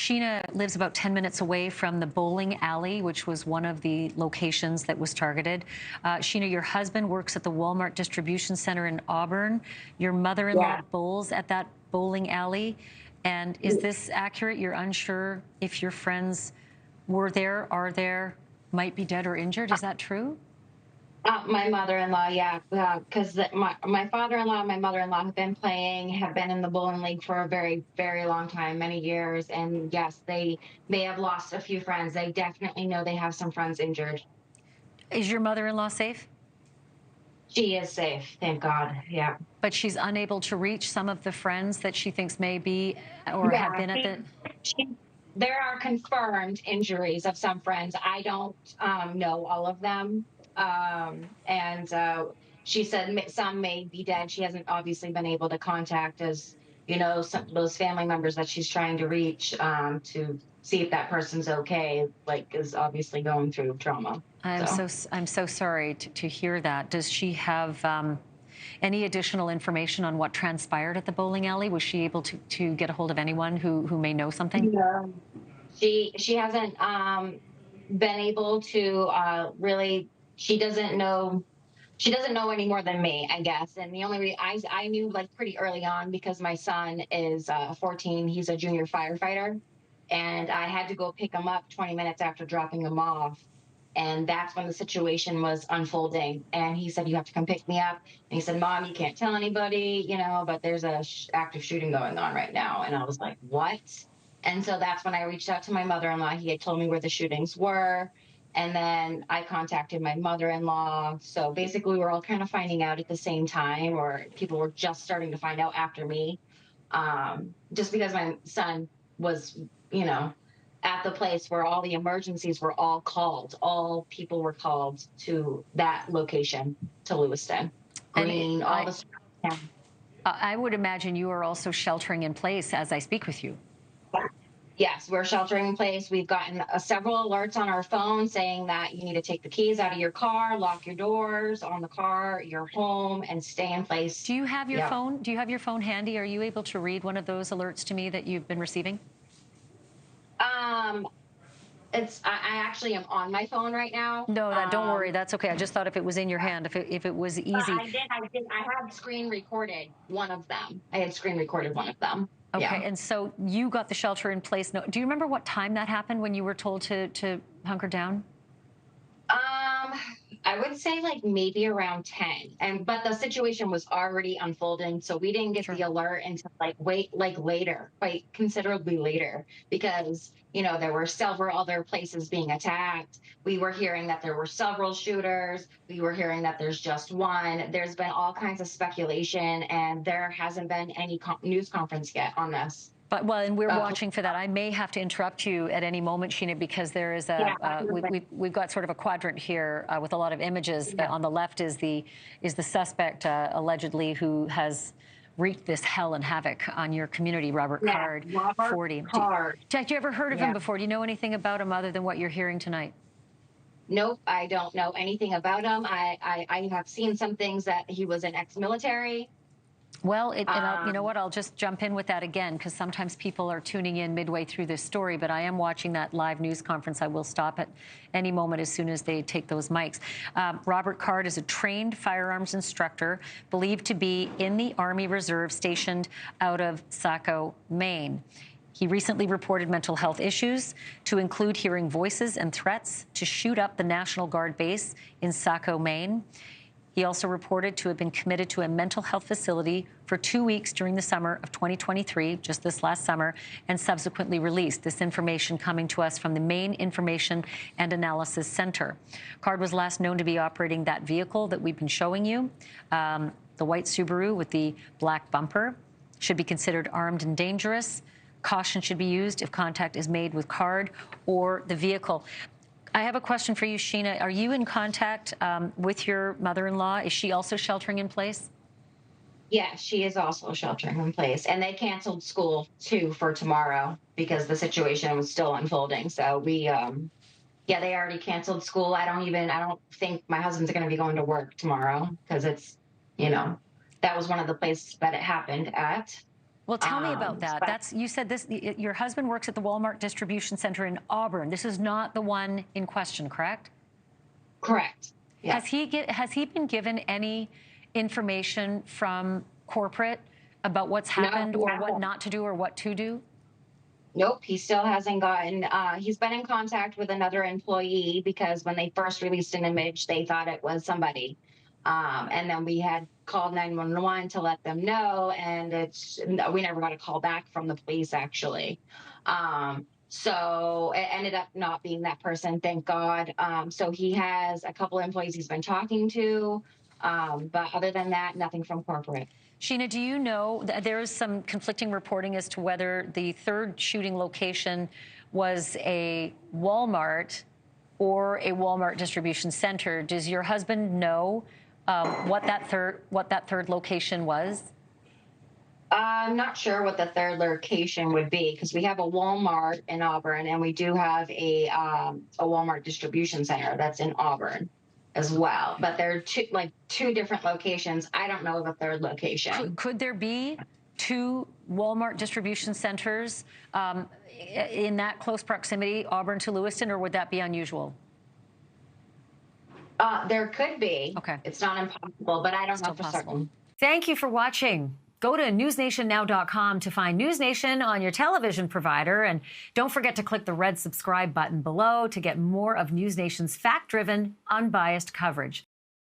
Sheena lives about 10 minutes away from the bowling alley, which was one of the locations that was targeted. Sheena, your husband works at the Walmart distribution center in Auburn. Your mother-in-law bowls at that bowling alley. And is this accurate? You're unsure if your friends were there, are there, might be dead or injured. Is that true? My mother-in-law, yeah, because my father-in-law and my mother-in-law have been in the bowling league for a very, very long time, many years. And yes, they have lost a few friends. They definitely know they have some friends injured. Is your mother-in-law safe? She is safe, thank God, yeah. But she's unable to reach some of the friends that she thinks may be or have been at the... There are confirmed injuries of some friends. I don't know all of them. She said some may be dead. She hasn't obviously been able to contact, as you know, some those family members that she's trying to reach to see if that person's okay, like is obviously going through trauma. I'm so sorry to hear that. Does she have any additional information on what transpired at the bowling alley? Was she able to get a hold of anyone who may know something? Yeah. She hasn't been able to really. She doesn't know any more than me, I guess. And the only I knew like pretty early on because my son is 14. He's a junior firefighter, and I had to go pick him up 20 minutes after dropping him off. And that's when the situation was unfolding. And he said, "You have to come pick me up." And he said, "Mom, you can't tell anybody, you know, but there's a active shooting going on right now." And I was like, "What?" And so that's when I reached out to my mother-in-law. He had told me where the shootings were. And then I contacted my mother-in-law. So basically, we were all kind of finding out at the same time, or people were just starting to find out after me. Just because my son was, you know, at the place where all the emergencies were all called. All people were called to that location, to Lewiston. Green, all the... I would imagine you are also sheltering in place as I speak with you. Yes, we're sheltering in place. We've gotten several alerts on our phone saying that you need to take the keys out of your car, lock your doors on the car, your home, and stay in place. Do you have your phone? Do you have your phone handy? Are you able to read one of those alerts to me that you've been receiving? I actually am on my phone right now. No, don't worry. That's okay. I just thought if it was in your hand, if it was easy. I did. I had screen recorded one of them. Okay, yeah. And so you got the shelter in place. No, do you remember what time that happened when you were told to hunker down? I would say like maybe around 10, but the situation was already unfolding, so we didn't get the alert until later, quite considerably later, because you know there were several other places being attacked. We were hearing that there were several shooters. We were hearing that there's just one. There's been all kinds of speculation, and there hasn't been any news conference yet on this. But and we're watching for that. I may have to interrupt you at any moment, Sheena, because there is we've got sort of a quadrant here with a lot of images. On the left is the suspect allegedly who has wreaked this hell and havoc on your community, Robert Card, 40. Jack, you ever heard of him before? Do you know anything about him other than what you're hearing tonight? Nope, I don't know anything about him. I have seen some things that he was an ex-military. Well, you know what? I'll just jump in with that again, because sometimes people are tuning in midway through this story, but I am watching that live news conference. I will stop at any moment as soon as they take those mics. Robert Card is a trained firearms instructor, believed to be in the Army Reserve stationed out of Saco, Maine. He recently reported mental health issues, to include hearing voices and threats to shoot up the National Guard base in Saco, Maine. He also reported to have been committed to a mental health facility for 2 weeks during the summer of 2023, just this last summer, and subsequently released. This information coming to us from the Maine Information and Analysis Center. Card was last known to be operating that vehicle that we've been showing you, the white Subaru with the black bumper. Should be considered armed and dangerous. Caution should be used if contact is made with Card or the vehicle. I have a question for you, Sheena. Are you in contact with your mother-in-law? Is she also sheltering in place? Yeah, she is also sheltering in place. And they canceled school, too, for tomorrow because the situation was still unfolding. So they already canceled school. I don't think my husband's going to be going to work tomorrow because it's, you know, that was one of the places that it happened at. Well, tell me about that. You said this. Your husband works at the Walmart distribution center in Auburn. This is not the one in question, correct? Correct. Yeah. Has he been given any information from corporate about what's happened or what not to do or what to do? Nope, he still hasn't gotten. He's been in contact with another employee because when they first released an image, they thought it was somebody. And then we had called 911 to let them know, and we never got a call back from the police, actually. So it ended up not being that person, thank God. So he has a couple of employees he's been talking to, but other than that, nothing from corporate. Sheena, do you know, there is some conflicting reporting as to whether the third shooting location was a Walmart or a Walmart distribution center. Does your husband know what that third location was? I'm not sure what the third location would be because we have a Walmart in Auburn and we do have a Walmart distribution center that's in Auburn as well. But they're two different locations. I don't know of a third location. Could there be two Walmart distribution centers in that close proximity, Auburn to Lewiston, or would that be unusual? There could be. Okay. It's not impossible, but I don't know for certain. Thank you for watching. Go to newsnationnow.com to find NewsNation on your television provider. And don't forget to click the red subscribe button below to get more of NewsNation's fact-driven, unbiased coverage.